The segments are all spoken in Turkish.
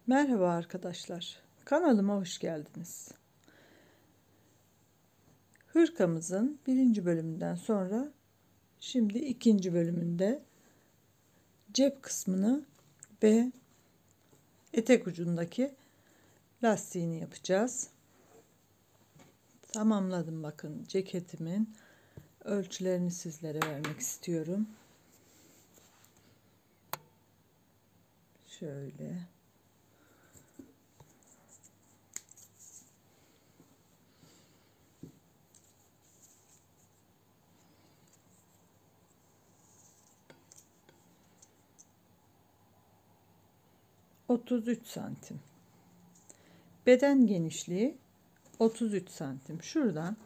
Merhaba arkadaşlar, kanalıma hoş geldiniz. Hırkamızın birinci bölümünden sonra şimdi ikinci bölümünde cep kısmını ve etek ucundaki lastiğini yapacağız. Tamamladım, bakın ceketimin ölçülerini sizlere vermek istiyorum. Şöyle. ...33 santim. Beden genişliği 33 santim. Şuradan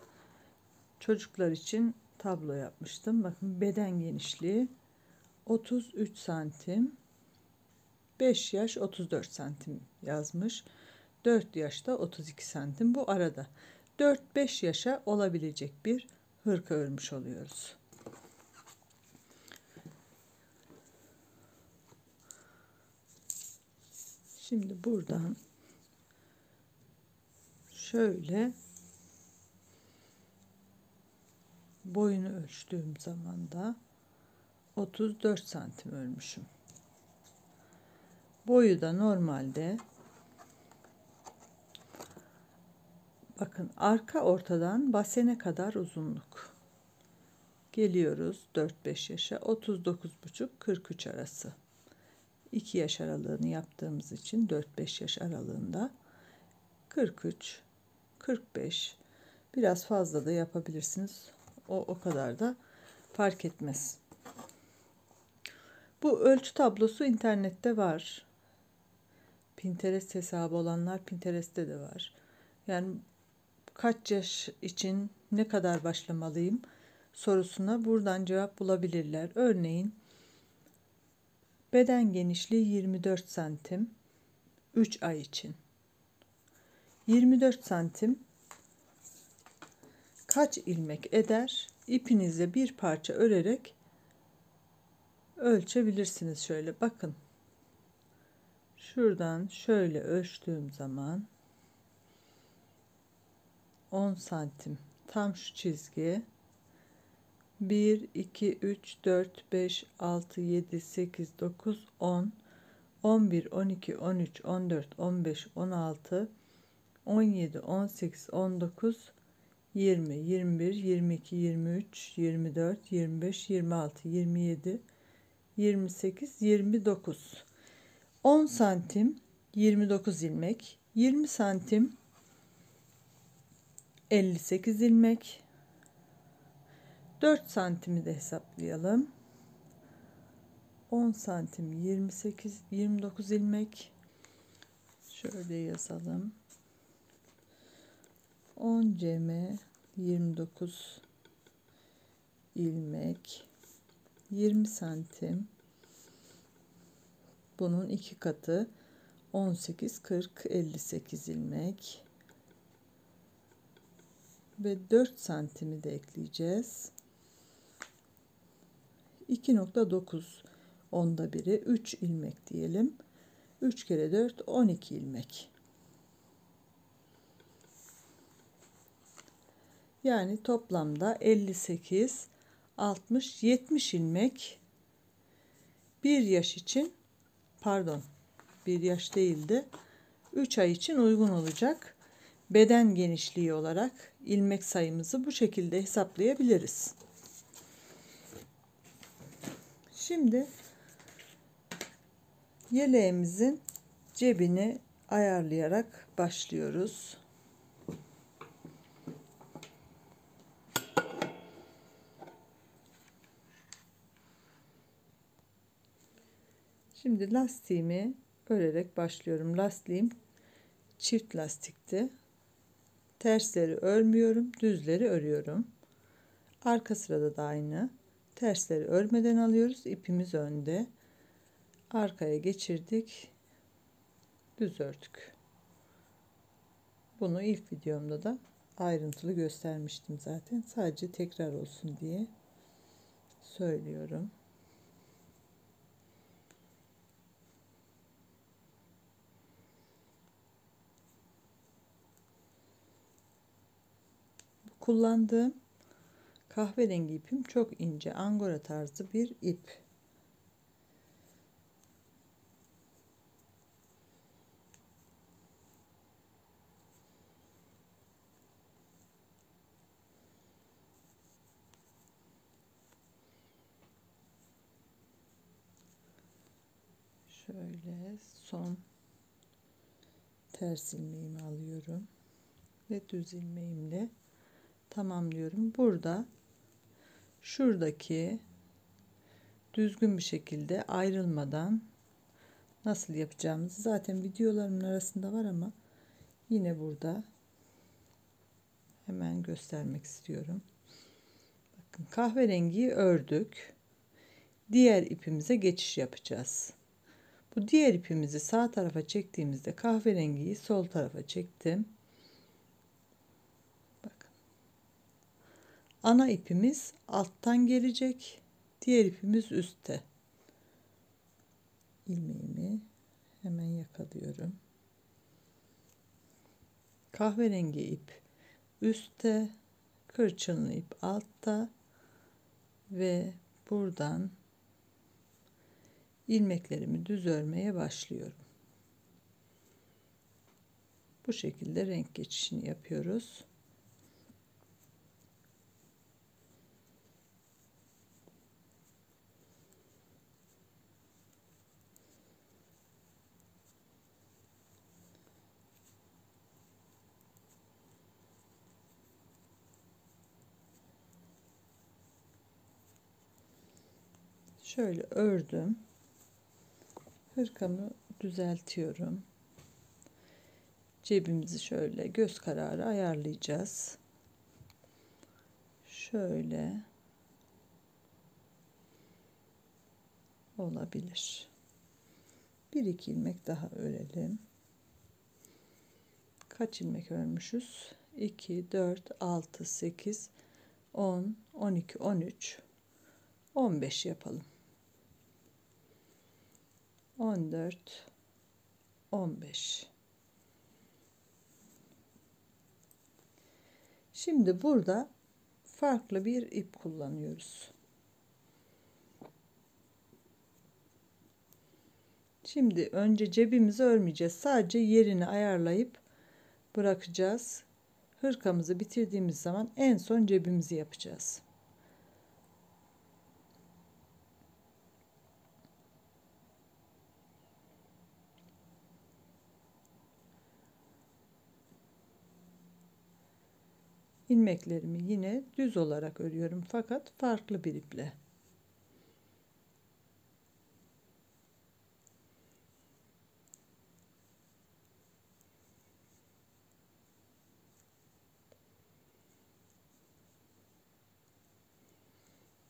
çocuklar için tablo yapmıştım. Bakın beden genişliği 33 santim. 5 yaş 34 santim yazmış. 4 yaşta 32 santim. Bu arada 4-5 yaşa olabilecek bir hırka örmüş oluyoruz. Şimdi buradan şöyle boyunu ölçtüğüm zaman da 34 santim örmüşüm. Boyu da normalde, bakın, arka ortadan basene kadar uzunluk. Geliyoruz 4-5 yaşa, 39,5-43 arası. 2 yaş aralığını yaptığımız için 4-5 yaş aralığında 43, 45, biraz fazla da yapabilirsiniz. O kadar da fark etmez. Bu ölçü tablosu internette var. Pinterest hesabı olanlar Pinterest'te de var. Yani kaç yaş için ne kadar başlamalıyım sorusuna buradan cevap bulabilirler. Örneğin beden genişliği 24 santim 3 ay için. 24 santim kaç ilmek eder? İpinizle bir parça örerek ölçebilirsiniz. Şöyle bakın. Şuradan şöyle ölçtüğüm zaman 10 santim tam şu çizgi. 1, 2, 3, 4, 5, 6, 7, 8, 9, 10, 11, 12, 13, 14, 15, 16, 17, 18, 19, 20, 21, 22, 23, 24, 25, 26, 27, 28, 29. 10 santim 29 ilmek, 20 santim 58 ilmek, 4 santimi de hesaplayalım. 10 santim 29 ilmek. Şöyle yazalım. 10 cm 29 ilmek, 20 santim, bunun 2 katı 18, 40, 58 ilmek ve 4 santimi de ekleyeceğiz. 2,9 onda biri 3 ilmek diyelim. 3 kere 4 12 ilmek. Yani toplamda 58, 60, 70 ilmek bir yaş için, pardon, bir yaş değildi, 3 ay için uygun olacak. Beden genişliği olarak ilmek sayımızı bu şekilde hesaplayabiliriz. Şimdi yeleğimizin cebini ayarlayarak başlıyoruz. Şimdi lastiğimi örerek başlıyorum. Lastiğim çift lastikti. Tersleri örmüyorum, düzleri örüyorum. Arka sırada da aynı. Tersleri örmeden alıyoruz. İpimiz önde. Arkaya geçirdik. Düz ördük. Bunu ilk videomda da ayrıntılı göstermiştim zaten. Sadece tekrar olsun diye söylüyorum. kullandığım kahverengi ipim çok ince angora tarzı bir ip. Şöyle son ters ilmeğimi alıyorum ve düz ilmeğimle tamamlıyorum. Burada şuradaki düzgün bir şekilde ayrılmadan nasıl yapacağımızı zaten videolarımın arasında var ama yine burada hemen göstermek istiyorum. Bakın kahverengiyi ördük. Diğer ipimize geçiş yapacağız. Bu diğer ipimizi sağ tarafa çektiğimizde kahverengiyi sol tarafa çektim. Bakın. Ana ipimiz alttan gelecek. Diğer ipimiz üstte. İlmeğimi hemen yakalıyorum. Kahverengi ip üstte, kırçınlı ip altta ve buradan ilmeklerimi düz örmeye başlıyorum. Bu şekilde renk geçişini yapıyoruz. Şöyle ördüm. Hırkamı düzeltiyorum. Cebimizi şöyle göz kararı ayarlayacağız. Şöyle olabilir. Bir iki ilmek daha örelim. Kaç ilmek örmüşüz? 2, 4, 6, 8, 10, 12, 13, 15 yapalım. 14, 15. Şimdi burada farklı bir ip kullanıyoruz. Şimdi önce cebimizi örmeyeceğiz. Sadece yerini ayarlayıp bırakacağız. Hırkamızı bitirdiğimiz zaman en son cebimizi yapacağız. İlmeklerimi yine düz olarak örüyorum fakat farklı bir iple.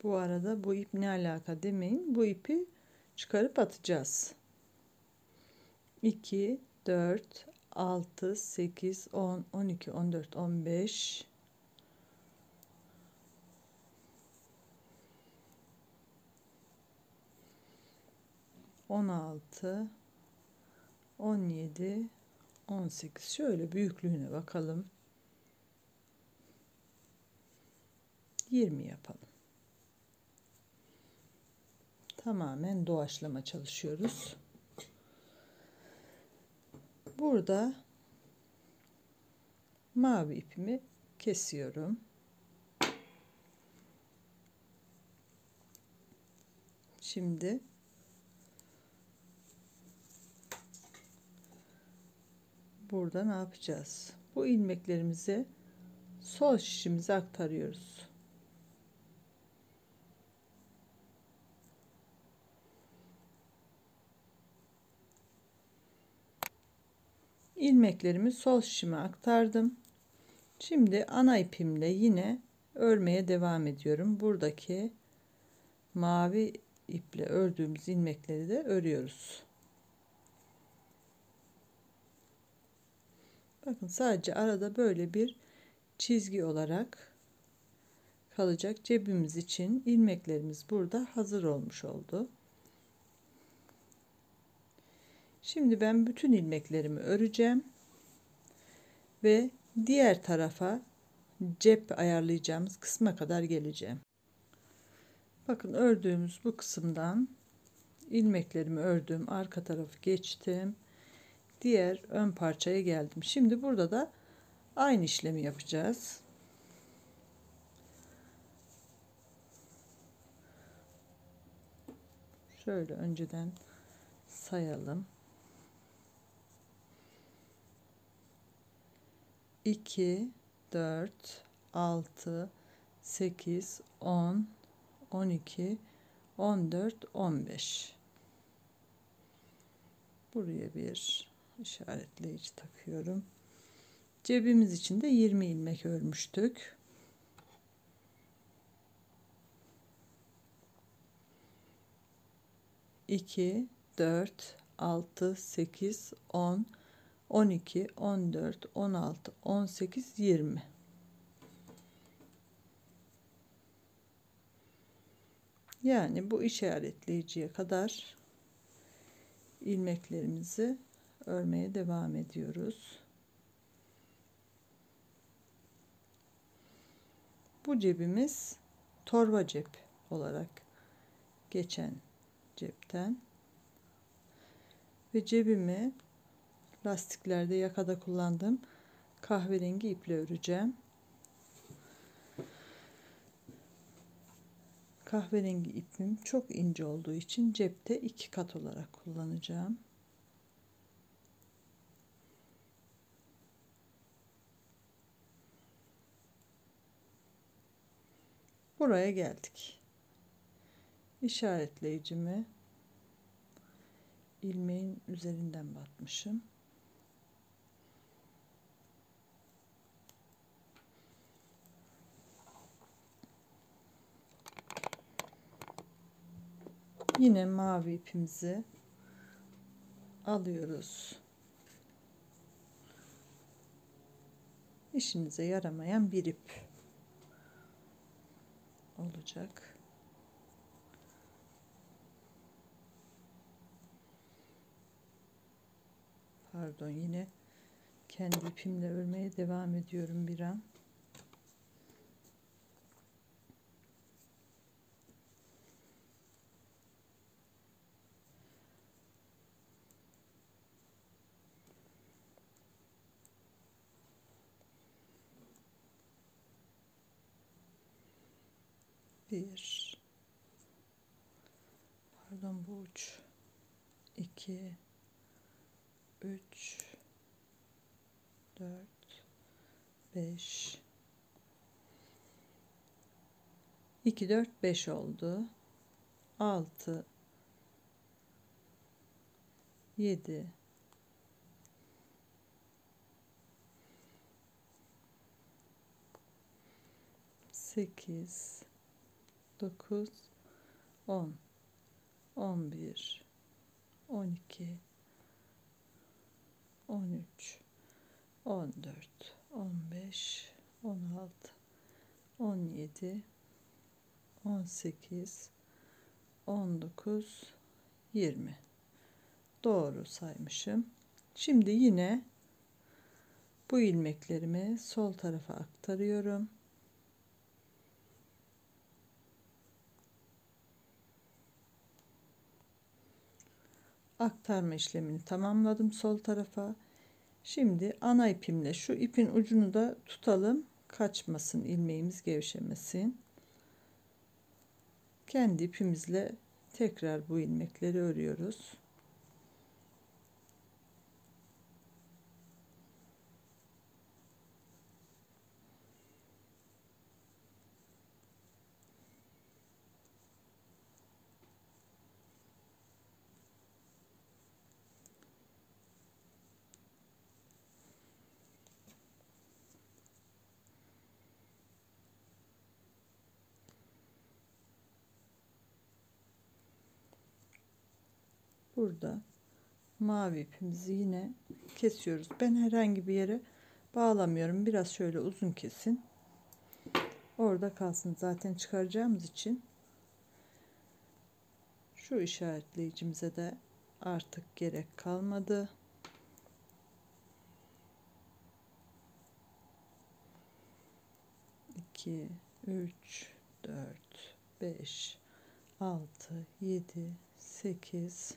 Bu arada bu ip ne alaka demeyin. Bu ipi çıkarıp atacağız. 2, 4, 6, 8, 10, 12, 14, 15. 16, 17, 18. Şöyle büyüklüğüne bakalım. 20 yapalım. Tamamen doğaçlama çalışıyoruz. Burada mavi ipimi kesiyorum. Şimdi burada ne yapacağız? Bu ilmeklerimizi sol şişimize aktarıyoruz. İlmeklerimi sol şişime aktardım. Şimdi ana ipimle yine örmeye devam ediyorum. Buradaki mavi iple ördüğümüz ilmekleri de örüyoruz. Bakın sadece arada böyle bir çizgi olarak kalacak. Cebimiz için ilmeklerimiz burada hazır olmuş oldu. Şimdi ben bütün ilmeklerimi öreceğim ve diğer tarafa cep ayarlayacağımız kısma kadar geleceğim. Bakın ördüğümüz bu kısımdan ilmeklerimi ördüm, arka tarafı geçtim, diğer ön parçaya geldim. Şimdi burada da aynı işlemi yapacağız. Şöyle önceden sayalım. 2, 4, 6, 8, 10, 12, 14, 15. Buraya bir işaretleyici takıyorum. Cebimiz için de 20 ilmek örmüştük. İki, 4, 6, 8, 10, 12, 14, 16, 18, 20. Yani bu işaretleyiciye kadar ilmeklerimizi örmeye devam ediyoruz. Bu cebimiz torba cep olarak geçen cepten ve cebimi lastiklerde yakada kullandığım kahverengi iple öreceğim. Kahverengi ipim çok ince olduğu için cepte 2 kat olarak kullanacağım. Buraya geldik. İşaretleyicimi ilmeğin üzerinden batmışım. Yine mavi ipimizi alıyoruz. İşinize yaramayan bir ip olacak. Pardon, yine kendi ipimle örmeye devam ediyorum bir an. Bir, pardon, bu uç, 2, 3, 4, 5, 2, 4, 5 oldu. 6, 7, 8, 9, 10, 11, 12, 13, 14, 15, 16, 17, 18, 19, 20. Doğru saymışım. Şimdi yine bu ilmeklerimi sol tarafa aktarıyorum. Aktarma işlemini tamamladım sol tarafa. Şimdi ana ipimle şu ipin ucunu da tutalım, kaçmasın, ilmeğimiz gevşemesin. Kendi ipimizle tekrar bu ilmekleri örüyoruz. Burada mavi ipimizi yine kesiyoruz. Ben herhangi bir yere bağlamıyorum. Biraz şöyle uzun kesin. Orada kalsın. Zaten çıkaracağımız için şu işaretleyicimize de artık gerek kalmadı. 2, 3, 4, 5, 6, 7, 8,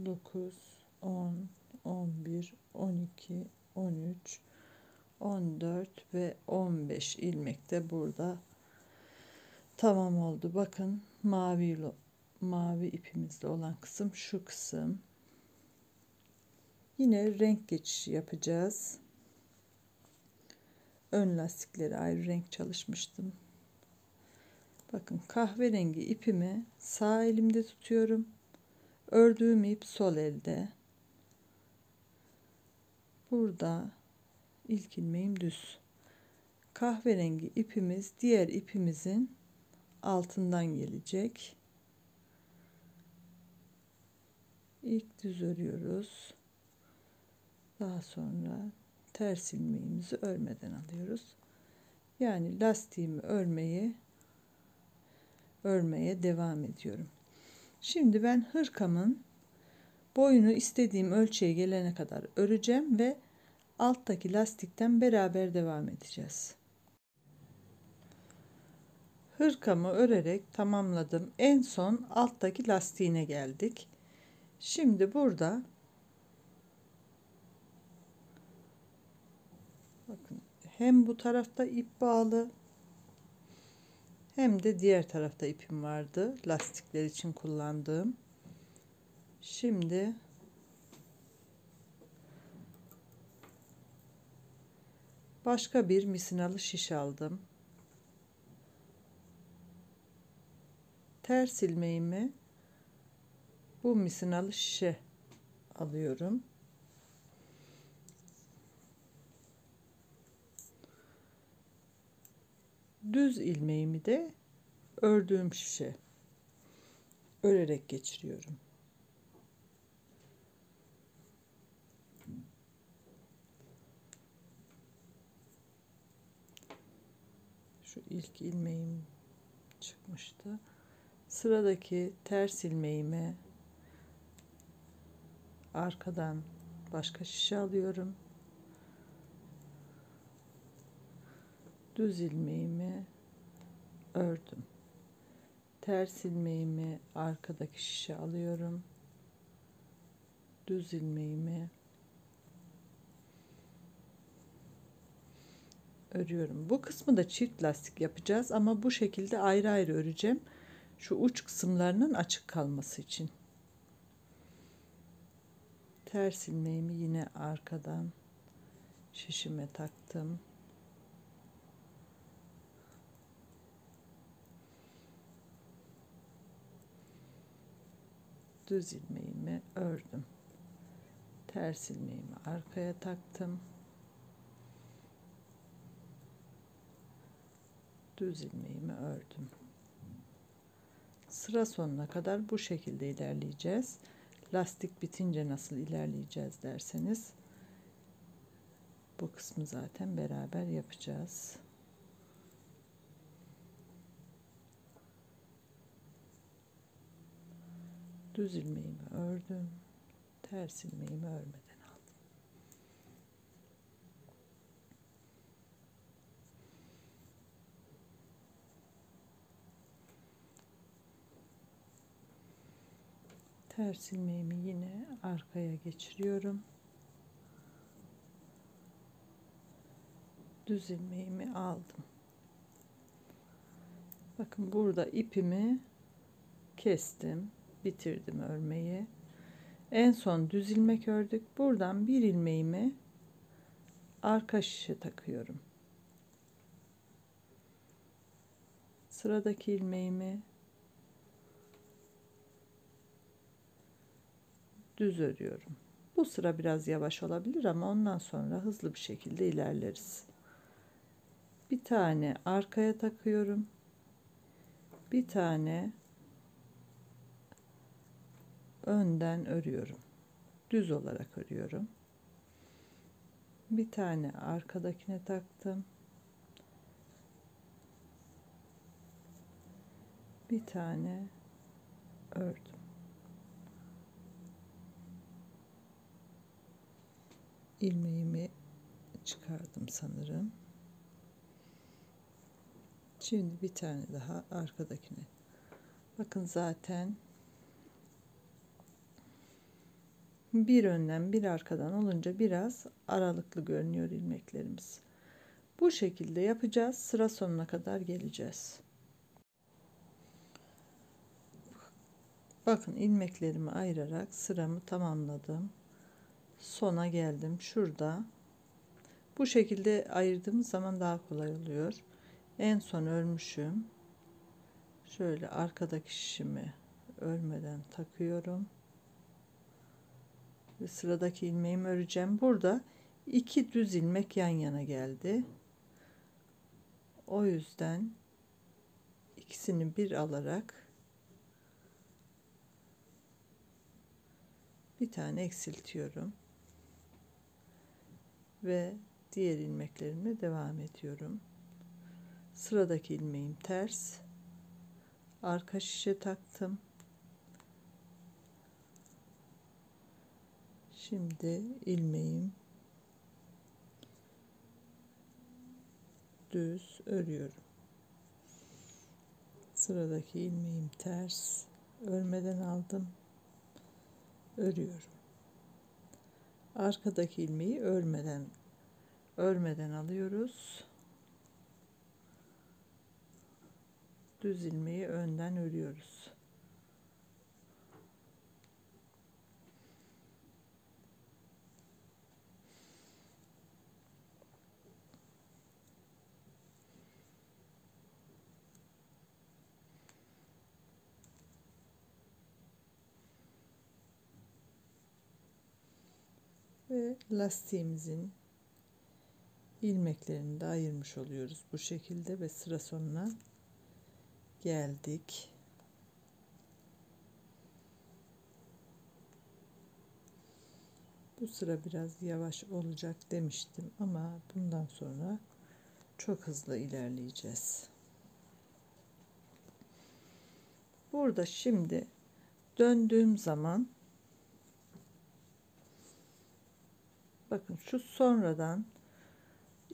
9, 10, 11, 12, 13, 14 ve 15 ilmek de burada tamam oldu. Bakın mavi ipimizde olan kısım şu kısım. Yine renk geçişi yapacağız. Ön lastikleri ayrı renk çalışmıştım. Bakın kahverengi ipimi sağ elimde tutuyorum. Ördüğüm ip sol elde. Burada ilk ilmeğim düz. Kahverengi ipimiz diğer ipimizin altından gelecek. İlk düz örüyoruz. Daha sonra ters ilmeğimizi örmeden alıyoruz. Yani lastiğimi örmeye devam ediyorum. Şimdi ben hırkamın boyunu istediğim ölçüye gelene kadar öreceğim ve alttaki lastikten beraber devam edeceğiz. Hırkamı örerek tamamladım. En son alttaki lastiğine geldik. Şimdi burada bakın hem bu tarafta ip bağlı hem de diğer tarafta ipim vardı lastikler için kullandığım. Şimdi başka bir misinalı şiş aldım. Ters ilmeğimi bu misinalı şişe alıyorum. Düz ilmeğimi de ördüğüm şişe örerek geçiriyorum. Şu ilk ilmeğim çıkmıştı. Sıradaki ters ilmeğimi arkadan başka şişe alıyorum. Düz ilmeğimi ördüm. Ters ilmeğimi arkadaki şişe alıyorum. Düz ilmeğimi örüyorum. Bu kısmı da çift lastik yapacağız ama bu şekilde ayrı ayrı öreceğim. Şu uç kısımlarının açık kalması için. Ters ilmeğimi yine arkadan şişime taktım. Düz ilmeğimi ördüm. Ters ilmeğimi arkaya taktım. Düz ilmeğimi ördüm. Sıra sonuna kadar bu şekilde ilerleyeceğiz. Lastik bitince nasıl ilerleyeceğiz derseniz bu kısmı zaten beraber yapacağız. Düz ilmeğimi ördüm. Ters ilmeğimi örmeden aldım. Ters ilmeğimi yine arkaya geçiriyorum. Düz ilmeğimi aldım. Bakın burada ipimi kestim, bitirdim örmeyi. En son düz ilmek ördük. Buradan bir ilmeğimi arka şişe takıyorum. Sıradaki ilmeğimi düz örüyorum. Bu sıra biraz yavaş olabilir ama ondan sonra hızlı bir şekilde ilerleriz. Bir tane arkaya takıyorum. Bir tane önden örüyorum. Düz olarak örüyorum. Bir tane arkadakine taktım. Bir tane ördüm. İlmeğimi çıkardım sanırım. Şimdi bir tane daha arkadakine. Bakın zaten bir önden bir arkadan olunca biraz aralıklı görünüyor ilmeklerimiz. Bu şekilde yapacağız. Sıra sonuna kadar geleceğiz. Bakın ilmeklerimi ayırarak sıramı tamamladım. Sona geldim. Şurada bu şekilde ayırdığımız zaman daha kolay oluyor. En son örmüşüm. Şöyle arkadaki şişimi örmeden takıyorum. Ve sıradaki ilmeğimi öreceğim. Burada iki düz ilmek yan yana geldi. O yüzden ikisini bir alarak bir tane eksiltiyorum ve diğer ilmeklerimle devam ediyorum. Sıradaki ilmeğim ters, arka şişe taktım. Şimdi ilmeğim düz örüyorum. Sıradaki ilmeğim ters, örmeden aldım, örüyorum. Arkadaki ilmeği örmeden alıyoruz. Düz ilmeği önden örüyoruz. Ve lastiğimizin ilmeklerini de ayırmış oluyoruz bu şekilde ve sıra sonuna geldik. Bu sıra biraz yavaş olacak demiştim ama bundan sonra çok hızlı ilerleyeceğiz. Burada şimdi döndüğüm zaman bakın şu sonradan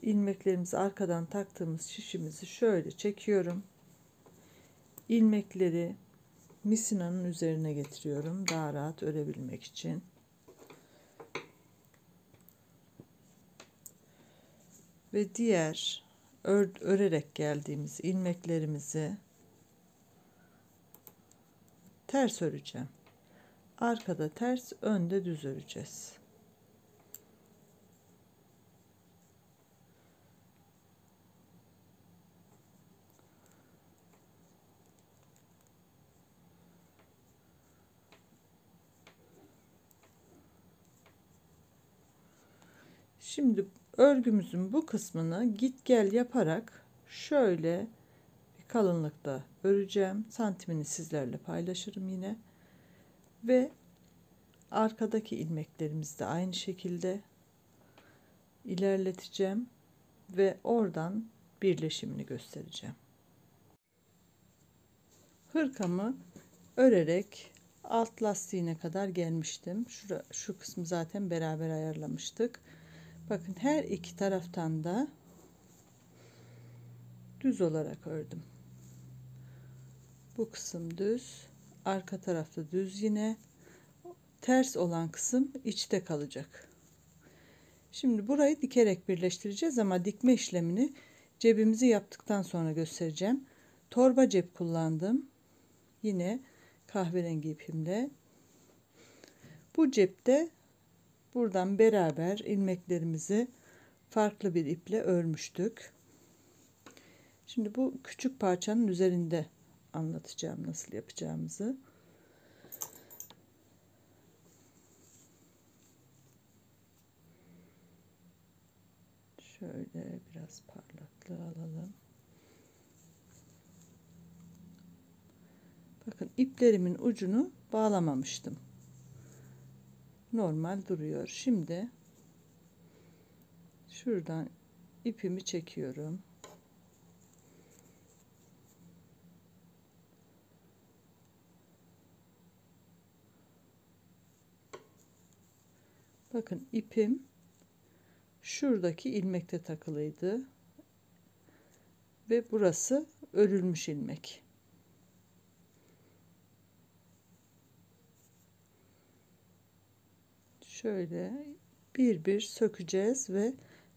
ilmeklerimizi arkadan taktığımız şişimizi şöyle çekiyorum. İlmekleri misinanın üzerine getiriyorum daha rahat örebilmek için. Ve diğer örerek geldiğimiz ilmeklerimizi ters öreceğim. Arkada ters, önde düz öreceğiz. Şimdi örgümüzün bu kısmını git gel yaparak şöyle bir kalınlıkta öreceğim. Santimini sizlerle paylaşırım yine. Ve arkadaki ilmeklerimizi de aynı şekilde ilerleteceğim ve oradan birleşimini göstereceğim. Hırkamı örerek alt lastiğine kadar gelmiştim. Şu kısmı zaten beraber ayarlamıştık. Bakın her iki taraftan da düz olarak ördüm. Bu kısım düz, arka tarafta düz yine. Ters olan kısım içte kalacak. Şimdi burayı dikerek birleştireceğiz ama dikme işlemini cebimizi yaptıktan sonra göstereceğim. Torba cep kullandım. Yine kahverengi ipimle. Bu cepte buradan beraber ilmeklerimizi farklı bir iple örmüştük. Şimdi bu küçük parçanın üzerinde anlatacağım nasıl yapacağımızı. Şöyle biraz parlaklığı alalım. Bakın iplerimin ucunu bağlamamıştım. Normal duruyor. Şimdi şuradan ipimi çekiyorum. Bakın ipim şuradaki ilmekte takılıydı ve burası örülmüş ilmek. Şöyle bir bir sökeceğiz ve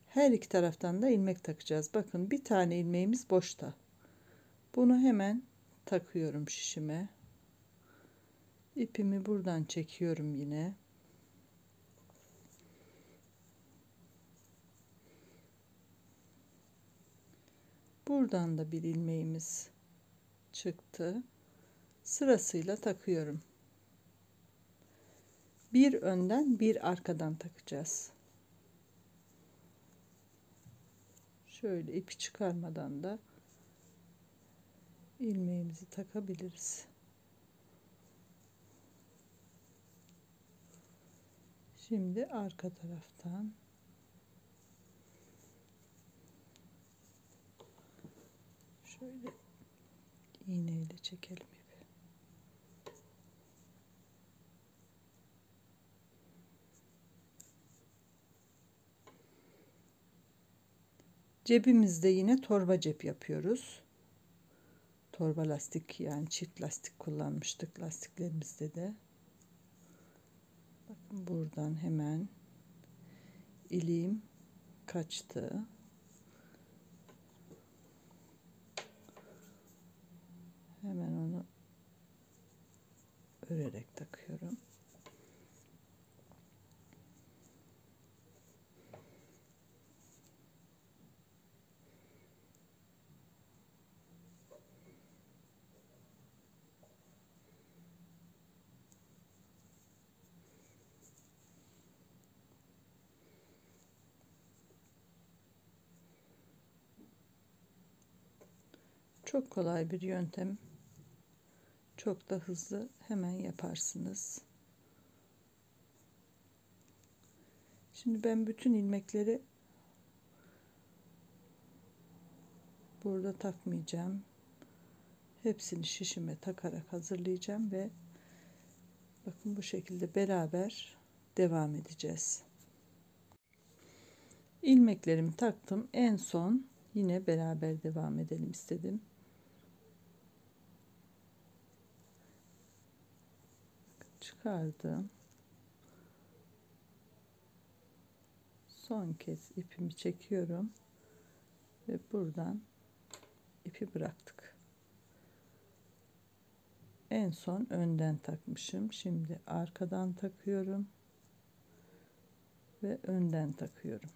her iki taraftan da ilmek takacağız. Bakın bir tane ilmeğimiz boşta. Bunu hemen takıyorum şişime. İpimi buradan çekiyorum yine. Buradan da bir ilmeğimiz çıktı. Sırasıyla takıyorum. Bir önden bir arkadan takacağız. Şöyle ipi çıkarmadan da ilmeğimizi takabiliriz. Şimdi arka taraftan şöyle iğneyle çekelim ipi. Cebimizde yine torba cep yapıyoruz. Torba lastik, yani çift lastik kullanmıştık lastiklerimizde de. Bakın buradan hemen iliğim kaçtı. Hemen onu örerek takıyorum. Çok kolay bir yöntem. Çok da hızlı, hemen yaparsınız. Şimdi ben bütün ilmekleri burada takmayacağım. Hepsini şişime takarak hazırlayacağım ve bakın bu şekilde beraber devam edeceğiz. İlmeklerimi taktım. En son yine beraber devam edelim istedim. Çıkardım. Son kez ipimi çekiyorum ve buradan ipi bıraktık. En son önden takmışım. Şimdi arkadan takıyorum ve önden takıyorum.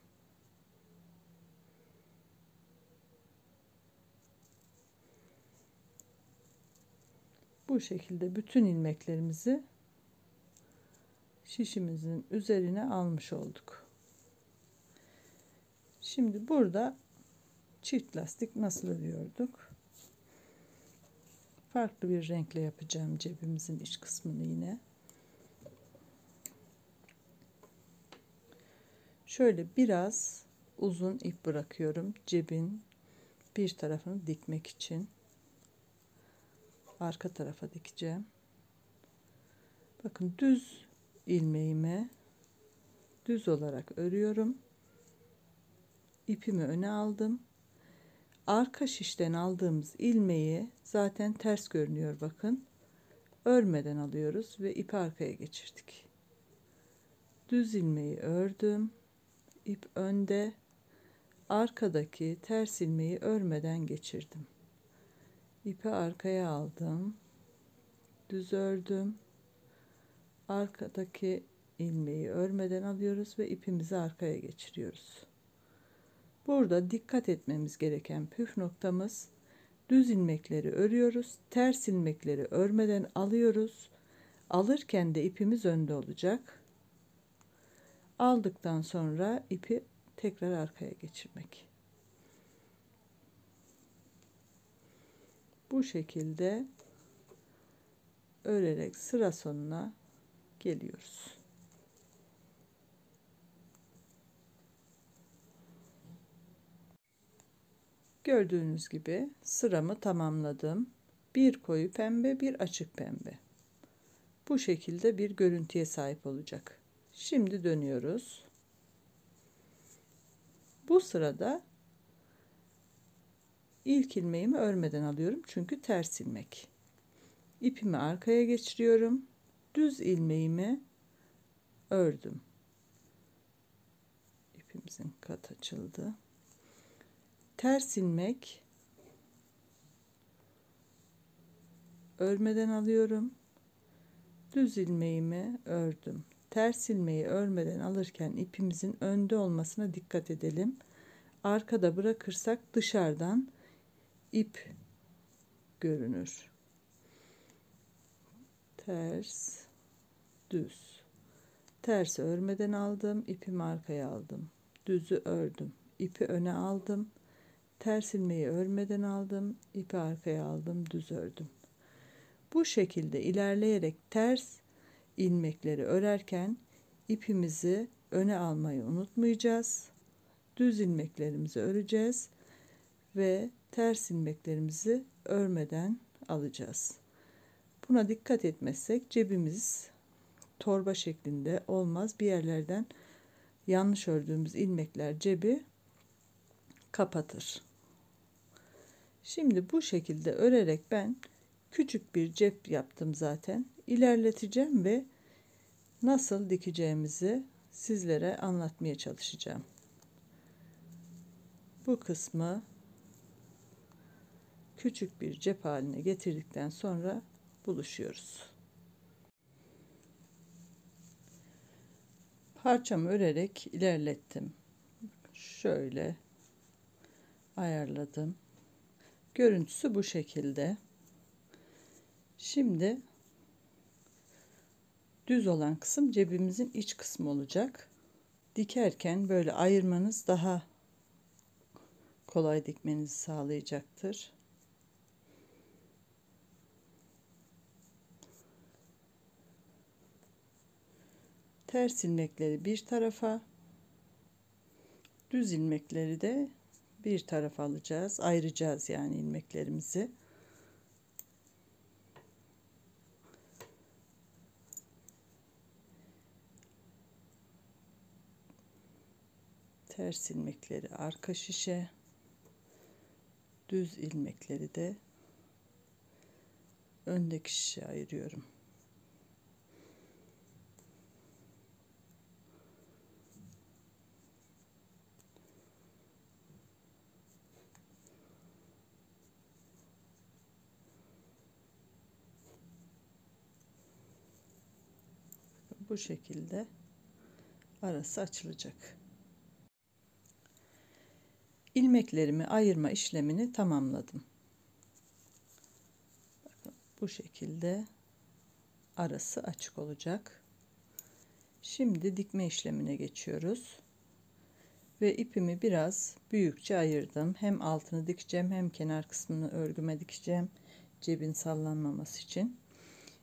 Bu şekilde bütün ilmeklerimizi şişimizin üzerine almış olduk. Şimdi burada çift lastik nasıl örüyorduk? Farklı bir renkle yapacağım cebimizin iç kısmını yine. Şöyle biraz uzun ip bırakıyorum cebin bir tarafını dikmek için. Arka tarafa dikeceğim. Bakın düz ilmeğime düz olarak örüyorum. İpimi öne aldım. Arka şişten aldığımız ilmeği zaten ters görünüyor bakın. Örmeden alıyoruz ve ipi arkaya geçirdik. Düz ilmeği ördüm. İp önde. Arkadaki ters ilmeği örmeden geçirdim. İpi arkaya aldım. Düz ördüm. Arkadaki ilmeği örmeden alıyoruz ve ipimizi arkaya geçiriyoruz. Burada dikkat etmemiz gereken püf noktamız, düz ilmekleri örüyoruz, ters ilmekleri örmeden alıyoruz. Alırken de ipimiz önde olacak. Aldıktan sonra ipi tekrar arkaya geçirmek. Bu şekilde örerek sıra sonuna geliyoruz. Gördüğünüz gibi sıramı tamamladım. Bir koyu pembe, bir açık pembe. Bu şekilde bir görüntüye sahip olacak. Şimdi dönüyoruz. Bu sırada İlk ilmeğimi örmeden alıyorum çünkü ters ilmek. İpimi arkaya geçiriyorum. Düz ilmeğimi ördüm. İpimizin kat açıldı. Ters ilmek örmeden alıyorum. Düz ilmeğimi ördüm. Ters ilmeği örmeden alırken ipimizin önde olmasına dikkat edelim. Arkada bırakırsak dışarıdan ip görünür. Ters, düz. Tersi örmeden aldım, ipimi arkaya aldım. Düzü ördüm, ipi öne aldım. Ters ilmeği örmeden aldım, ipi arkaya aldım, düz ördüm. Bu şekilde ilerleyerek ters ilmekleri örerken ipimizi öne almayı unutmayacağız. Düz ilmeklerimizi öreceğiz ve ters ilmeklerimizi örmeden alacağız. Buna dikkat etmezsek cebimiz torba şeklinde olmaz. Bir yerlerden yanlış ördüğümüz ilmekler cebi kapatır. Şimdi bu şekilde örerek ben küçük bir cep yaptım zaten. İlerleteceğim ve nasıl dikeceğimizi sizlere anlatmaya çalışacağım. Bu kısmı küçük bir cep haline getirdikten sonra buluşuyoruz. Parçamı örerek ilerlettim. Şöyle ayarladım. Görüntüsü bu şekilde. Şimdi düz olan kısım cebimizin iç kısmı olacak. Dikerken böyle ayırmanız daha kolay dikmenizi sağlayacaktır. Ters ilmekleri bir tarafa, düz ilmekleri de bir tarafa alacağız. Ayıracağız yani ilmeklerimizi. Ters ilmekleri arka şişe, düz ilmekleri de öndeki şişe ayırıyorum. Bu şekilde arası açılacak. İlmeklerimi ayırma işlemini tamamladım. Bakın, bu şekilde arası açık olacak. Şimdi dikme işlemine geçiyoruz. Ve ipimi biraz büyükçe ayırdım. Hem altını dikeceğim hem kenar kısmını örgüme dikeceğim. Cebin sallanmaması için.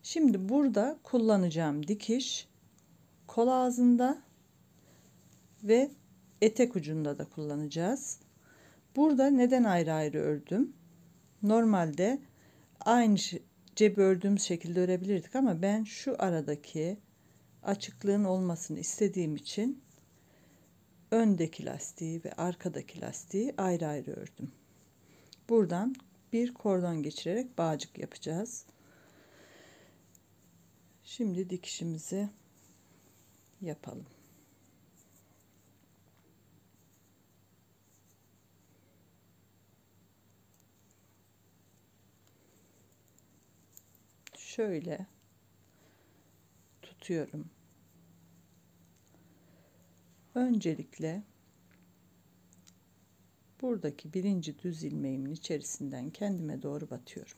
Şimdi burada kullanacağım dikiş kol ağzında ve etek ucunda da kullanacağız. Burada neden ayrı ayrı ördüm? Normalde aynı cebi ördüğümüz şekilde örebilirdik ama ben şu aradaki açıklığın olmasını istediğim için öndeki lastiği ve arkadaki lastiği ayrı ayrı ördüm. Buradan bir kordon geçirerek bağcık yapacağız. Şimdi dikişimizi yapalım. Şöyle tutuyorum. Öncelikle buradaki birinci düz ilmeğimin içerisinden kendime doğru batıyorum.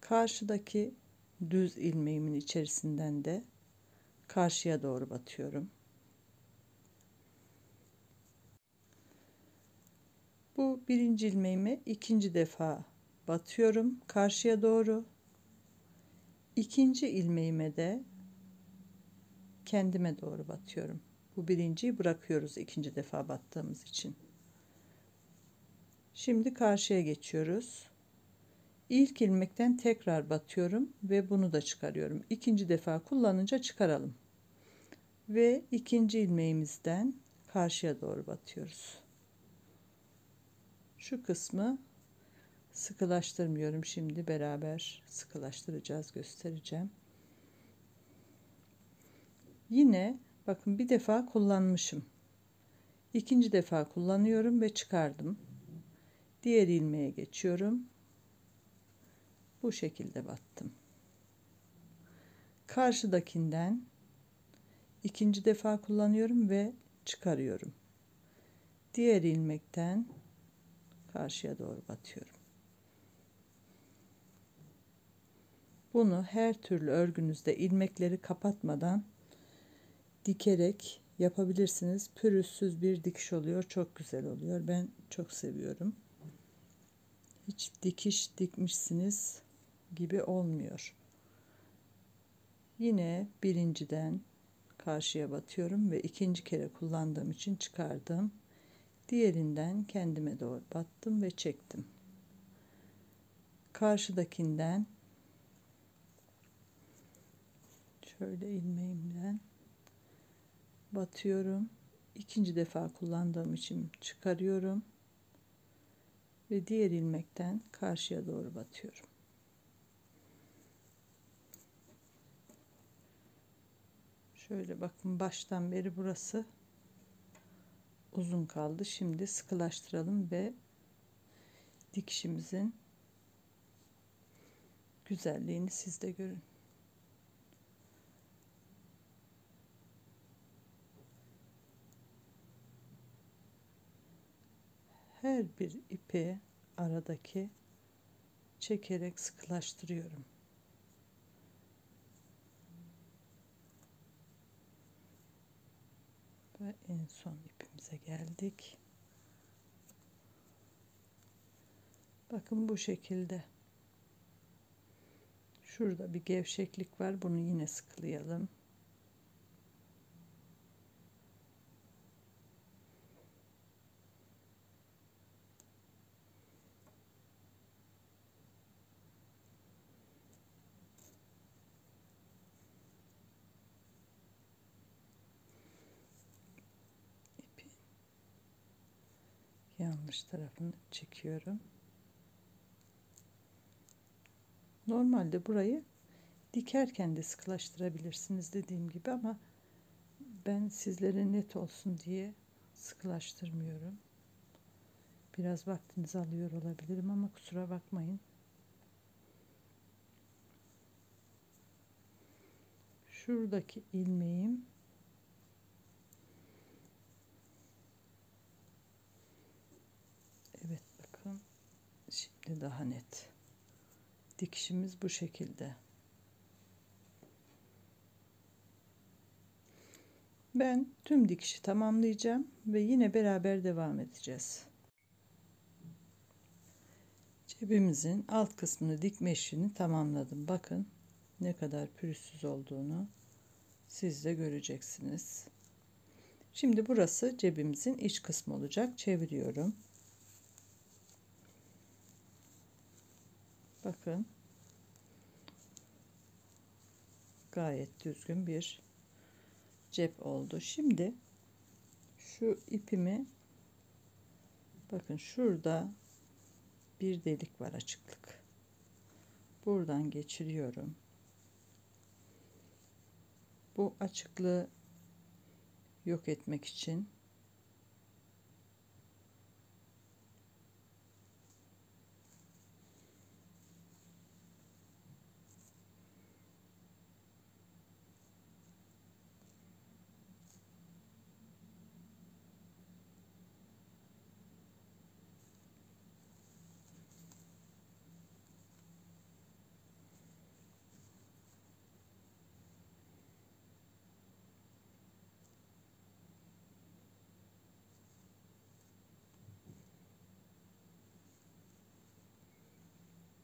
Karşıdaki düz ilmeğimin içerisinden de karşıya doğru batıyorum. Bu birinci ilmeğimi ikinci defa batıyorum karşıya doğru. İkinci ilmeğime de kendime doğru batıyorum. Bu birinciyi bırakıyoruz ikinci defa battığımız için. Şimdi karşıya geçiyoruz. İlk ilmekten tekrar batıyorum ve bunu da çıkarıyorum. İkinci defa kullanınca çıkaralım. Ve ikinci ilmeğimizden karşıya doğru batıyoruz. Şu kısmı sıkılaştırmıyorum, şimdi beraber sıkılaştıracağız, göstereceğim. Yine bakın bir defa kullanmışım, ikinci defa kullanıyorum ve çıkardım. Diğer ilmeğe geçiyorum, bu şekilde battım. Karşıdakinden ikinci defa kullanıyorum ve çıkarıyorum. Diğer ilmekten karşıya doğru batıyorum. Bunu her türlü örgünüzde ilmekleri kapatmadan dikerek yapabilirsiniz. Pürüzsüz bir dikiş oluyor. Çok güzel oluyor. Ben çok seviyorum. Hiç dikiş dikmişsiniz gibi olmuyor. Yine birinciden karşıya batıyorum ve ikinci kere kullandığım için çıkardım. Diğerinden kendime doğru battım ve çektim. Karşıdakinden şöyle ilmeğimden batıyorum. İkinci defa kullandığım için çıkarıyorum ve diğer ilmekten karşıya doğru batıyorum. Şöyle bakın, baştan beri burası uzun kaldı. Şimdi sıkılaştıralım ve dikişimizin güzelliğini siz de görün. Her bir ipi aradaki çekerek sıkılaştırıyorum. Ve en son ipimize geldik. Bakın bu şekilde. Şurada bir gevşeklik var. Bunu yine sıkılayalım. İpin yanlış tarafını çekiyorum. Normalde burayı dikerken de sıkılaştırabilirsiniz dediğim gibi, ama ben sizlere net olsun diye sıkılaştırmıyorum. Biraz vaktinizi alıyor olabilirim ama kusura bakmayın. Şuradaki ilmeğim evet, bakın şimdi daha net. Dikişimiz bu şekilde. Ben tüm dikişi tamamlayacağım ve yine beraber devam edeceğiz. Cebimizin alt kısmını dikme işini tamamladım. Bakın ne kadar pürüzsüz olduğunu siz de göreceksiniz. Şimdi burası cebimizin iç kısmı olacak. Çeviriyorum. Bakın gayet düzgün bir cep oldu. Şimdi şu ipimi, bakın şurada bir delik var, açıklık. Buradan geçiriyorum. Bu açıklığı yok etmek için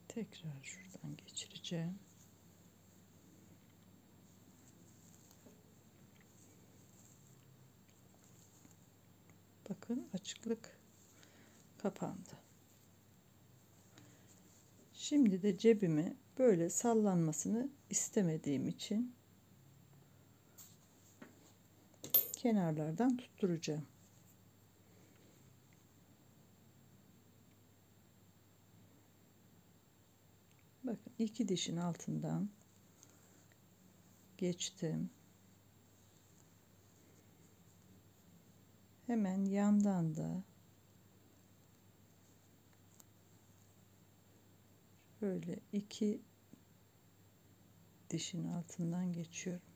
tekrar şuradan geçireceğim. Bakın açıklık kapandı. Şimdi de cebimi böyle sallanmasını istemediğim için kenarlardan tutturacağım. 2 dişin altından geçtim. Hemen yandan da böyle 2 dişin altından geçiyorum.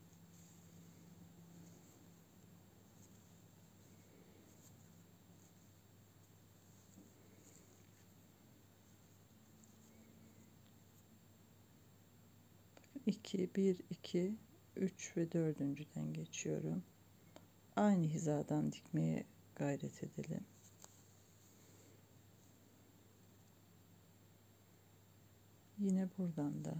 İki, bir, iki, üç ve dördüncüden geçiyorum. Aynı hizadan dikmeye gayret edelim. Yine buradan da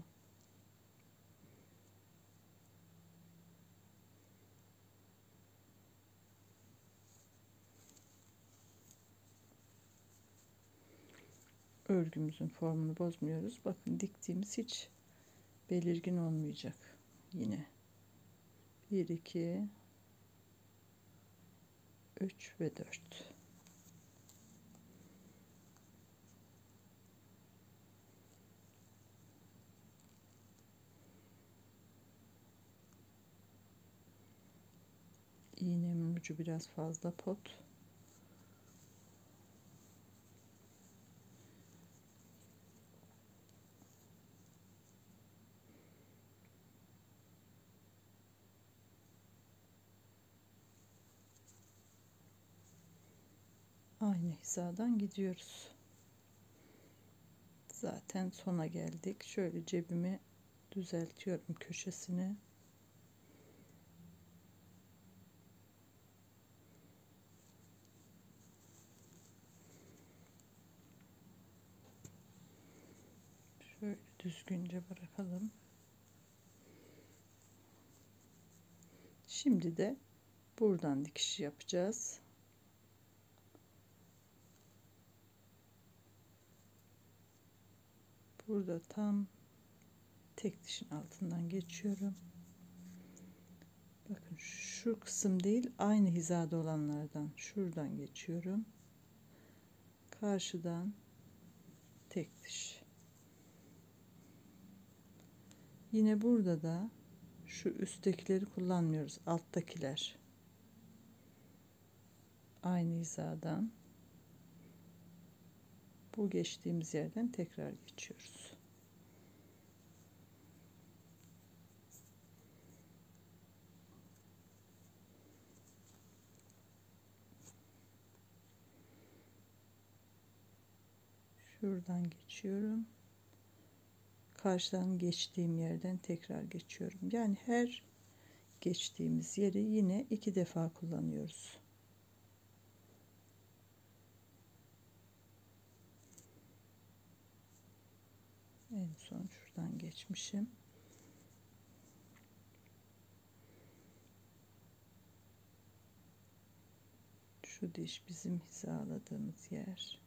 örgümüzün formunu bozmuyoruz. Bakın diktiğimiz hiç belirgin olmayacak. Yine 1, 2, 3 ve 4. İğnemin ucu biraz fazla pot. Aynı hizadan gidiyoruz. Zaten sona geldik. Şöyle cebimi düzeltiyorum köşesini. Şöyle düzgünce bırakalım. Şimdi de buradan dikiş yapacağız. Burada tam tek dişin altından geçiyorum. Bakın şu kısım değil, aynı hizada olanlardan şuradan geçiyorum. Karşıdan tek diş. Yine burada da şu üsttekileri kullanmıyoruz. Alttakiler. Aynı hizadan bu geçtiğimiz yerden tekrar geçiyoruz. Şuradan geçiyorum. Karşıdan geçtiğim yerden tekrar geçiyorum. Yani her geçtiğimiz yeri yine 2 defa kullanıyoruz. En son şuradan geçmişim. Şu diş bizim hizaladığımız yer.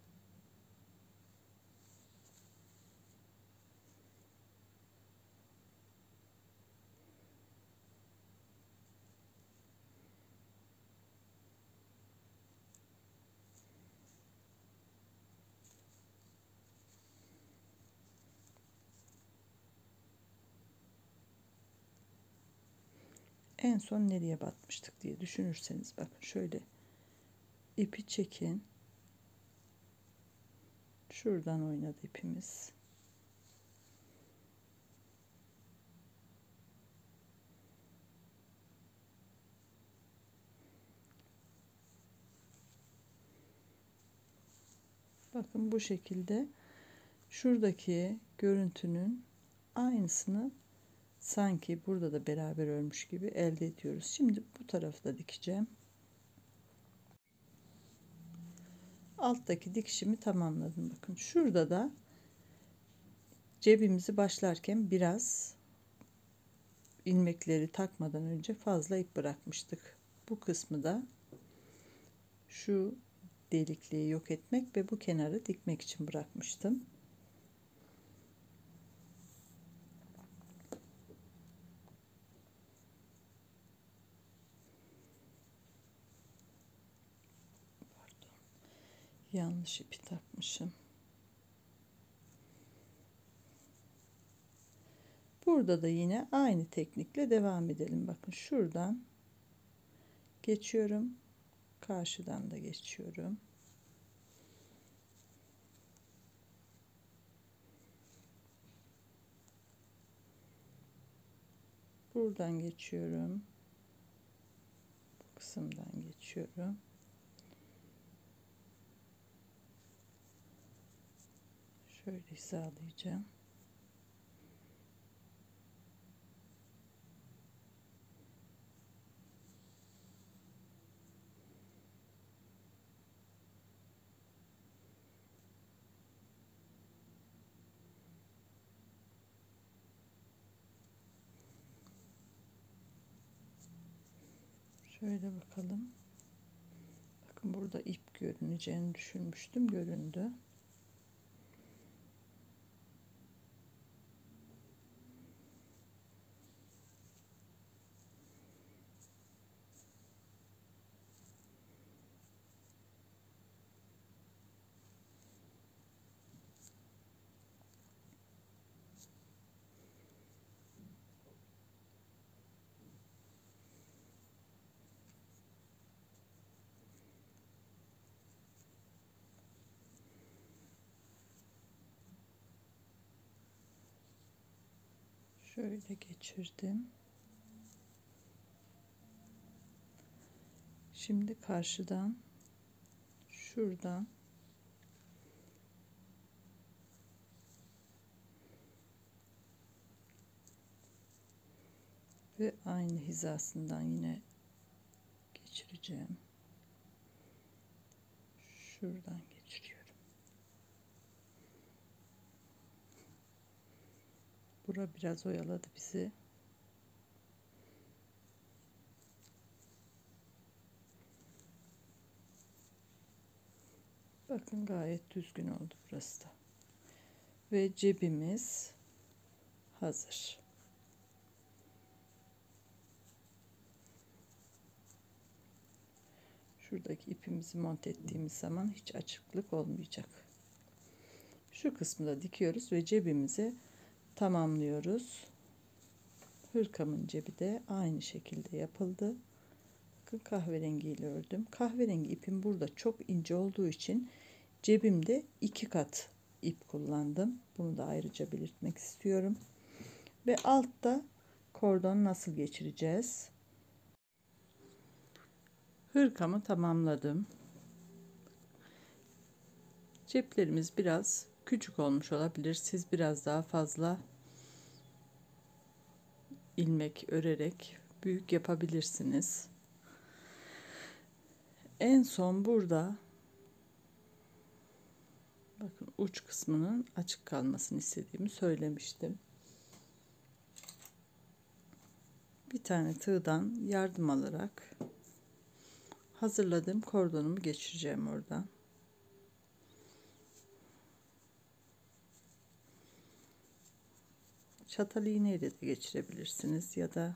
En son nereye batmıştık diye düşünürseniz bakın şöyle ipi çekin. Şuradan oynadı ipimiz. Bakın bu şekilde şuradaki görüntünün aynısını sanki burada da beraber örmüş gibi elde ediyoruz. Şimdi bu tarafı da dikeceğim. Alttaki dikişimi tamamladım. Bakın şurada da cebimizi başlarken biraz ilmekleri takmadan önce fazla ip bırakmıştık. Bu kısmı da şu delikliği yok etmek ve bu kenarı dikmek için bırakmıştım. Pardon. Yanlış ipi takmışım. Burada da yine aynı teknikle devam edelim. Bakın şuradan geçiyorum. Karşıdan da geçiyorum. Buradan geçiyorum. Bu kısımdan geçiyorum. Şöyle hizalayacağım. Şöyle bakalım. Bakın burada ip görüneceğini düşünmüştüm. Göründü. Şöyle geçirdim. Şimdi karşıdan şuradan ve aynı hizasından yine geçireceğim. Şuradan geçiriyorum. Bura biraz oyaladı bizi. Bakın gayet düzgün oldu burası da. Ve cebimiz hazır. Şuradaki ipimizi monte ettiğimiz zaman hiç açıklık olmayacak. Şu kısmı da dikiyoruz ve cebimizi tamamlıyoruz. Hırkamın cebi de aynı şekilde yapıldı. Bakın kahverengi ile ördüm. Kahverengi ipim burada çok ince olduğu için cebimde 2 kat ip kullandım. Bunu da ayrıca belirtmek istiyorum. Ve altta kordon nasıl geçireceğiz? Hırkamı tamamladım. Ceplerimiz biraz küçük olmuş olabilir. Siz biraz daha fazla ilmek örerek büyük yapabilirsiniz. En son burada bakın uç kısmının açık kalmasını istediğimi söylemiştim. Bir tane tığdan yardım alarak hazırladığım kordonumu geçireceğim oradan. Çatal iğneyle de geçirebilirsiniz ya da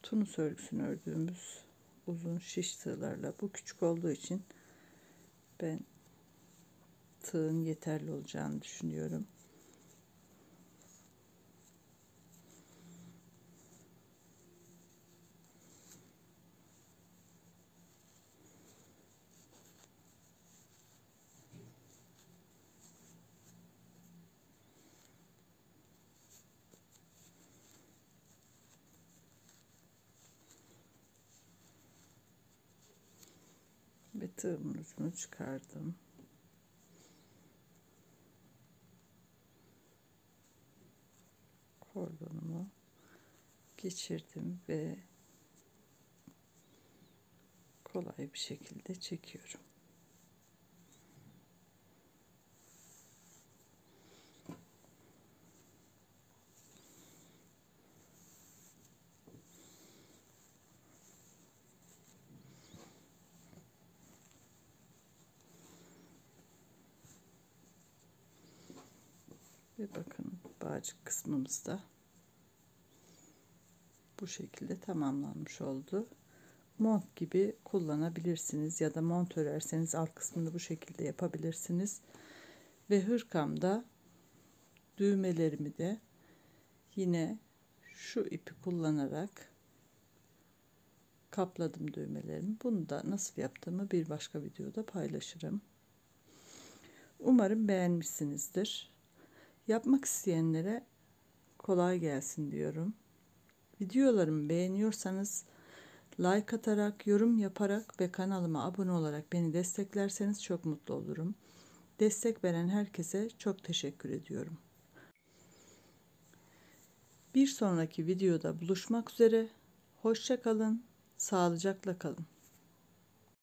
tunus örgüsünü ördüğümüz uzun şiş tığlarla. Bu küçük olduğu için ben tığın yeterli olacağını düşünüyorum. Ve tığımın ucunu çıkardım. Kordonumu geçirdim ve kolay bir şekilde çekiyorum. Ve bakın bağcık kısmımızda bu şekilde tamamlanmış oldu. Mont gibi kullanabilirsiniz ya da mont örerseniz alt kısmını bu şekilde yapabilirsiniz. Ve hırkamda Düğmelerimi de yine şu ipi kullanarak kapladım düğmelerimi. Bunu da nasıl yaptığımı bir başka videoda paylaşırım. Umarım beğenmişsinizdir. Yapmak isteyenlere kolay gelsin diyorum. Videolarımı beğeniyorsanız like atarak, yorum yaparak ve kanalıma abone olarak beni desteklerseniz çok mutlu olurum. Destek veren herkese çok teşekkür ediyorum. Bir sonraki videoda buluşmak üzere. Hoşça kalın, sağlıcakla kalın.